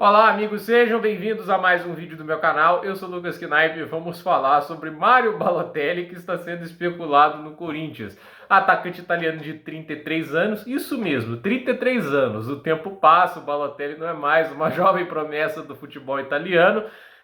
Olá amigos, sejam bem-vindos a mais um vídeo do meu canal. Eu sou o Lucas Knaip e vamos falar sobre Mario Balotelli, que está sendo especulado no Corinthians. Atacante italiano de 33 anos, isso mesmo, 33 anos. O tempo passa, o Balotelli não é mais uma jovem promessa do futebol italiano.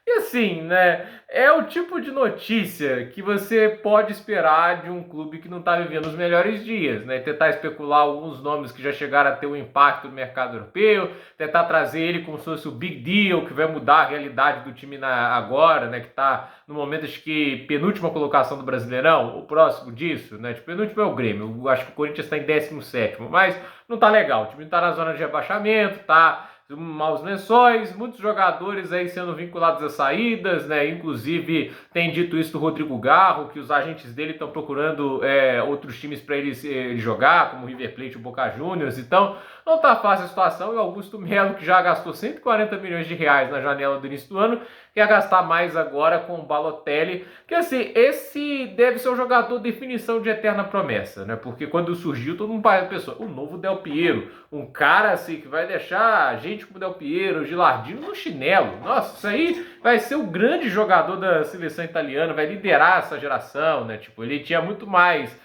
E assim, né, é o tipo de notícia que você pode esperar de um clube que não está vivendo os melhores dias, né? Tentar especular alguns nomes que já chegaram a ter um impacto no mercado europeu, tentar trazer ele como se fosse o big deal, que vai mudar a realidade do time agora, né, que está no momento, acho que, penúltima colocação do Brasileirão, o próximo disso, né, tipo, penúltimo é o Grêmio, eu acho que o Corinthians está em 17º, mas não tá legal, o time está na zona de rebaixamento, tá maus lençóis, muitos jogadores aí sendo vinculados a saídas, né? Inclusive tem dito isso do Rodrigo Garro, que os agentes dele estão procurando outros times para ele jogar, como o River Plate e o Boca Juniors. Então não tá fácil a situação, e o Augusto Melo, que já gastou 140 milhões de reais na janela do início do ano, quer gastar mais agora com o Balotelli, que assim, esse deve ser um jogador definição de eterna promessa, né? Porque quando surgiu, todo mundo pensou, o novo Del Piero, um cara assim que vai deixar gente como Del Piero, Gilardino no chinelo. Nossa, isso aí vai ser o grande jogador da seleção italiana, vai liderar essa geração, né? Tipo, ele tinha muito mais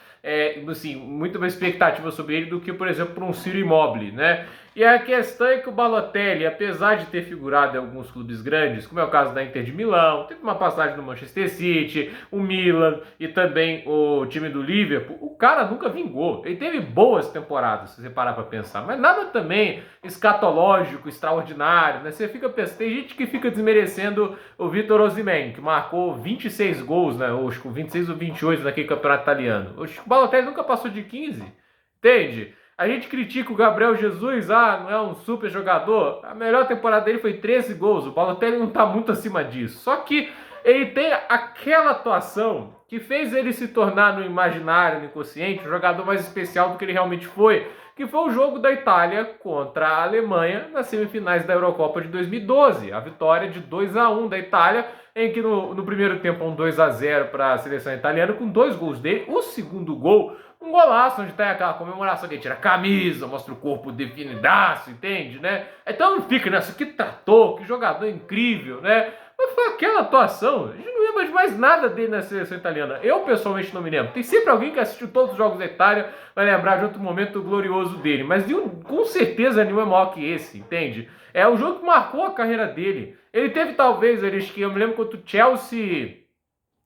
assim, muito mais expectativa sobre ele do que, por exemplo, para um Ciro Immobile, né? E a questão é que o Balotelli, apesar de ter figurado em alguns clubes grandes, como é o caso da Inter de Milão, teve uma passagem no Manchester City, o Milan e também o time do Liverpool, o cara nunca vingou. Ele teve boas temporadas, se você parar para pensar, mas nada também escatológico, extraordinário, né? Você fica pensando, tem gente que fica desmerecendo o Victor Osimhen, que marcou 26 gols, né? Ou 26 ou 28 naquele campeonato italiano. O Balotelli nunca passou de 15, entende? A gente critica o Gabriel Jesus, não é um super jogador. A melhor temporada dele foi 13 gols. O Balotelli não está muito acima disso. Só que ele tem aquela atuação que fez ele se tornar no imaginário, no inconsciente, um jogador mais especial do que ele realmente foi, que foi o jogo da Itália contra a Alemanha nas semifinais da Eurocopa de 2012. A vitória de 2-1 da Itália, em que no primeiro tempo um 2-0 para a seleção italiana, com 2 gols dele. O segundo gol, um golaço, onde tem aquela comemoração que ele tira a camisa, mostra o corpo definidaço, entende, né? Então fica nessa, que tratou, que jogador incrível, né? Mas foi aquela atuação, a gente não lembra de mais nada dele na seleção italiana. Eu, pessoalmente, não me lembro. Tem sempre alguém que assistiu todos os jogos da Itália, vai lembrar de outro momento glorioso dele. Mas com certeza nenhum é maior que esse, entende? É o jogo que marcou a carreira dele. Ele teve, talvez, eu me lembro contra o Chelsea,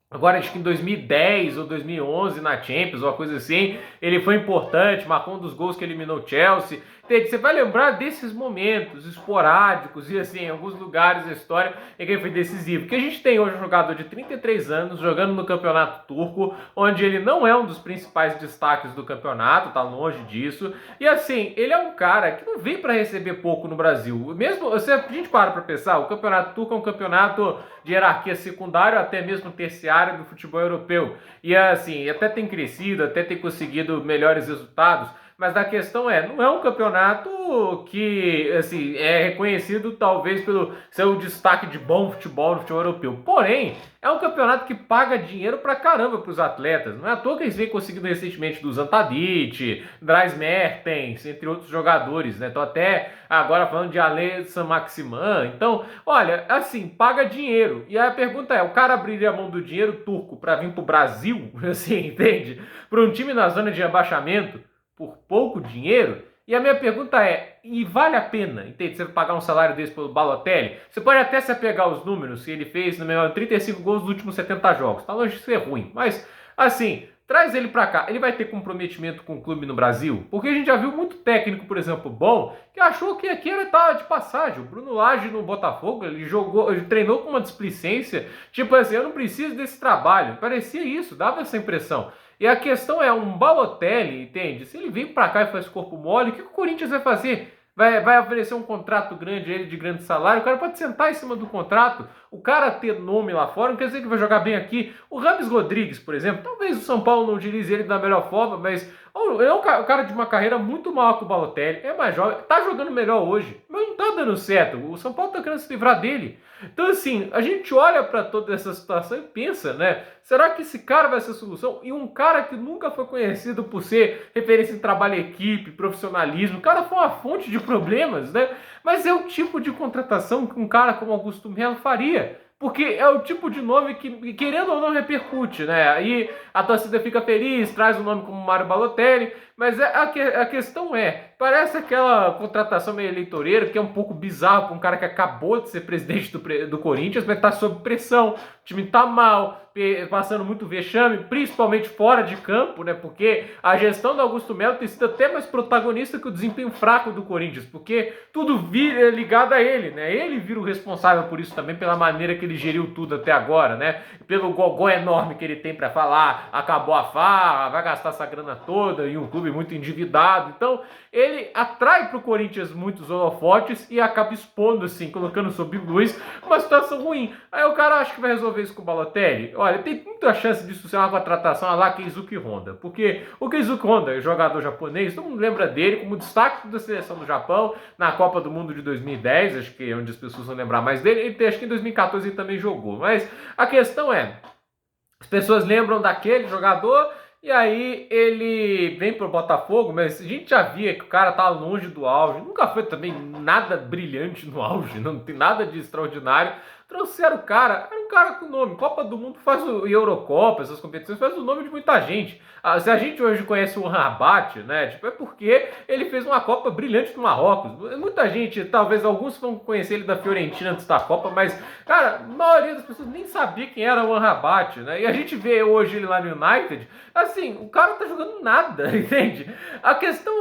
agora acho que em 2010 ou 2011 na Champions, uma coisa assim, ele foi importante, marcou um dos gols que eliminou o Chelsea. Você vai lembrar desses momentos esporádicos e assim, em alguns lugares da história em que ele foi decisivo. Porque a gente tem hoje um jogador de 33 anos jogando no campeonato turco, onde ele não é um dos principais destaques do campeonato, tá longe disso. E assim, ele é um cara que não vem para receber pouco no Brasil. Mesmo, se a gente para pensar, o campeonato turco é um campeonato de hierarquia secundária, até mesmo terciária do futebol europeu. E assim, até tem crescido, até tem conseguido melhores resultados. Mas a questão não é um campeonato que assim, é reconhecido talvez pelo seu destaque de bom futebol no futebol europeu. Porém, é um campeonato que paga dinheiro pra caramba pros atletas. Não é à toa que eles vêm conseguindo recentemente do Tadic, Dries Mertens, entre outros jogadores, né? Tô até agora falando de Alê Saint-Maximin. Então, olha, assim, paga dinheiro. E aí a pergunta é, o cara abriria a mão do dinheiro turco pra vir pro Brasil, assim, entende? Pra um time na zona de rebaixamento, por pouco dinheiro? E a minha pergunta é, e vale a pena, entende? Você pagar um salário desse pelo Balotelli? Você pode até se apegar aos números, que ele fez, no melhor, 35 gols nos últimos 70 jogos. Tá longe de ser ruim, mas, assim, traz ele pra cá. Ele vai ter comprometimento com o clube no Brasil? Porque a gente já viu muito técnico, por exemplo, bom, que achou que aqui ele tava de passagem. O Bruno Lage no Botafogo, ele treinou com uma displicência, tipo assim, eu não preciso desse trabalho. Parecia isso, dava essa impressão. E a questão é, um Balotelli, entende? Se ele vem pra cá e faz corpo mole, o que o Corinthians vai fazer? Vai oferecer um contrato grande a ele de grande salário? O cara pode sentar em cima do contrato. O cara ter nome lá fora não quer dizer que vai jogar bem aqui. O Rames Rodrigues, por exemplo, talvez o São Paulo não utilize ele da melhor forma, mas Ele é um cara de uma carreira muito maior que o Balotelli, é mais jovem, tá jogando melhor hoje, mas não tá dando certo. O São Paulo tá querendo se livrar dele. Então, assim, a gente olha para toda essa situação e pensa, né? Será que esse cara vai ser a solução? E um cara que nunca foi conhecido por ser referência em trabalho em equipe, profissionalismo, o cara foi uma fonte de problemas, né? Mas é o tipo de contratação que um cara como Augusto Melo faria. Porque é o tipo de nome que, querendo ou não, repercute, né? Aí a torcida fica feliz, traz um nome como Mário Balotelli, mas a questão parece aquela contratação meio eleitoreira, que é um pouco bizarro para um cara que acabou de ser presidente do Corinthians, mas está sob pressão, o time está mal, passando muito vexame, principalmente fora de campo, né? Porque a gestão do Augusto Melo tem sido até mais protagonista que o desempenho fraco do Corinthians, porque tudo vira ligado a ele, né? Ele vira o responsável por isso também, pela maneira que ele geriu tudo até agora, né? Pelo gogó enorme que ele tem para falar, acabou a farra, vai gastar essa grana toda e um clube muito endividado. Então, ele atrai para o Corinthians muitos holofotes e acaba expondo, assim, colocando sob luz uma situação ruim. Aí o cara acha que vai resolver isso com o Balotelli. Olha, tem muita chance disso ser uma contratação a lá Keisuke Honda, porque o Keisuke Honda, jogador japonês, todo mundo lembra dele como destaque da seleção do Japão na Copa do Mundo de 2010, acho que é onde as pessoas vão lembrar mais dele. Ele, acho que em 2014 ele também jogou, mas a questão as pessoas lembram daquele jogador. E aí ele vem pro Botafogo, mas a gente já via que o cara tá longe do auge. Nunca foi também nada brilhante no auge, não tem nada de extraordinário. Trouxeram o cara, era um cara com nome. Copa do Mundo faz o Eurocopa, essas competições, faz o nome de muita gente. Se a gente hoje conhece o Rabat, né? Tipo, é porque ele fez uma Copa brilhante no Marrocos. Muita gente, talvez alguns vão conhecer ele da Fiorentina antes da Copa, mas, cara, a maioria das pessoas nem sabia quem era o Rabat, né? E a gente vê hoje ele lá no United, assim, o cara tá jogando nada, entende? A questão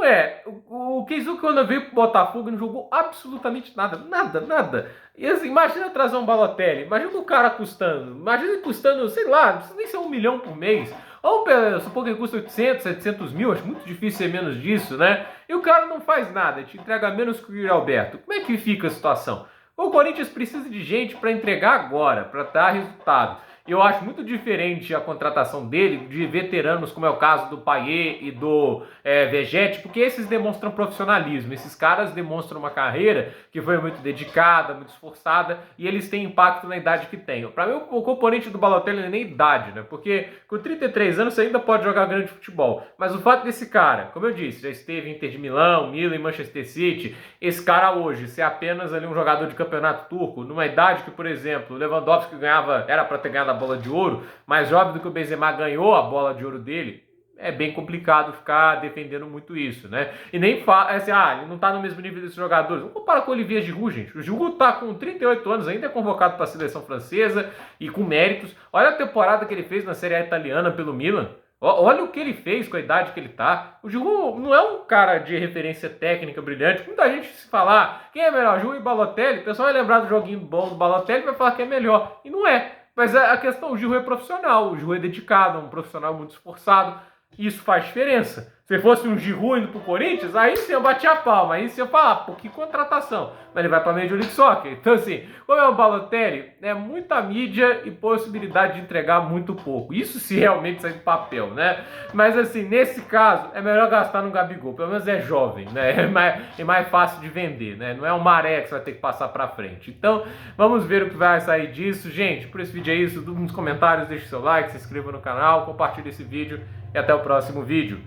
o Keisuke Honda veio pro Botafogo e não jogou absolutamente nada, nada. E assim, imagina trazer um Balotelli, imagina o cara custando, imagina ele custando, sei lá, não precisa nem ser 1 milhão por mês. Ou supor que ele custa 800, 700 mil, acho muito difícil ser menos disso, né? E o cara não faz nada, te entrega menos que o Yuri Alberto. Como é que fica a situação? O Corinthians precisa de gente para entregar agora, para dar resultado. Eu acho muito diferente a contratação dele de veteranos, como é o caso do Payet e do Vegetti, porque esses demonstram profissionalismo. Esses caras demonstram uma carreira que foi muito dedicada, muito esforçada, e eles têm impacto na idade que têm. Para mim, o componente do Balotelli não é nem idade, né? Porque com 33 anos você ainda pode jogar grande futebol. Mas o fato desse cara, como eu disse, já esteve em Inter de Milão, Milan e Manchester City, esse cara hoje ser apenas ali um jogador de campeonato turco, numa idade que, por exemplo, o Lewandowski era para ter ganhado a bola de ouro, mais jovem do que o Benzema ganhou a bola de ouro dele, é bem complicado ficar defendendo muito isso, né? E nem fala, assim, ele não tá no mesmo nível desses jogadores. Vamos comparar com o Olivier Giroud, gente. O Giroud tá com 38 anos, ainda é convocado para a seleção francesa e com méritos. Olha a temporada que ele fez na Série A italiana pelo Milan. Olha o que ele fez com a idade que ele tá. O Giroud não é um cara de referência técnica brilhante. Muita gente, se falar quem é melhor, Giroud e Balotelli, o pessoal vai lembrar do joguinho bom do Balotelli e vai falar que é melhor. E não é. Mas a questão, o Giroud é profissional, o Giroud é dedicado, é um profissional muito esforçado, e isso faz diferença. Se fosse um Giroud indo pro Corinthians, aí sim eu batia a palma, aí sim eu falava, pô, que contratação. Mas ele vai pra Major League Soccer. Então assim, como é o Balotelli, é muita mídia e possibilidade de entregar muito pouco. Isso se realmente sair do papel, né? Mas assim, nesse caso, é melhor gastar no Gabigol, pelo menos é jovem, né? É mais fácil de vender, né? Não é um Maré que você vai ter que passar pra frente. Então, vamos ver o que vai sair disso. Gente, por esse vídeo é isso. Nos comentários, deixe seu like, se inscreva no canal, compartilhe esse vídeo e até o próximo vídeo.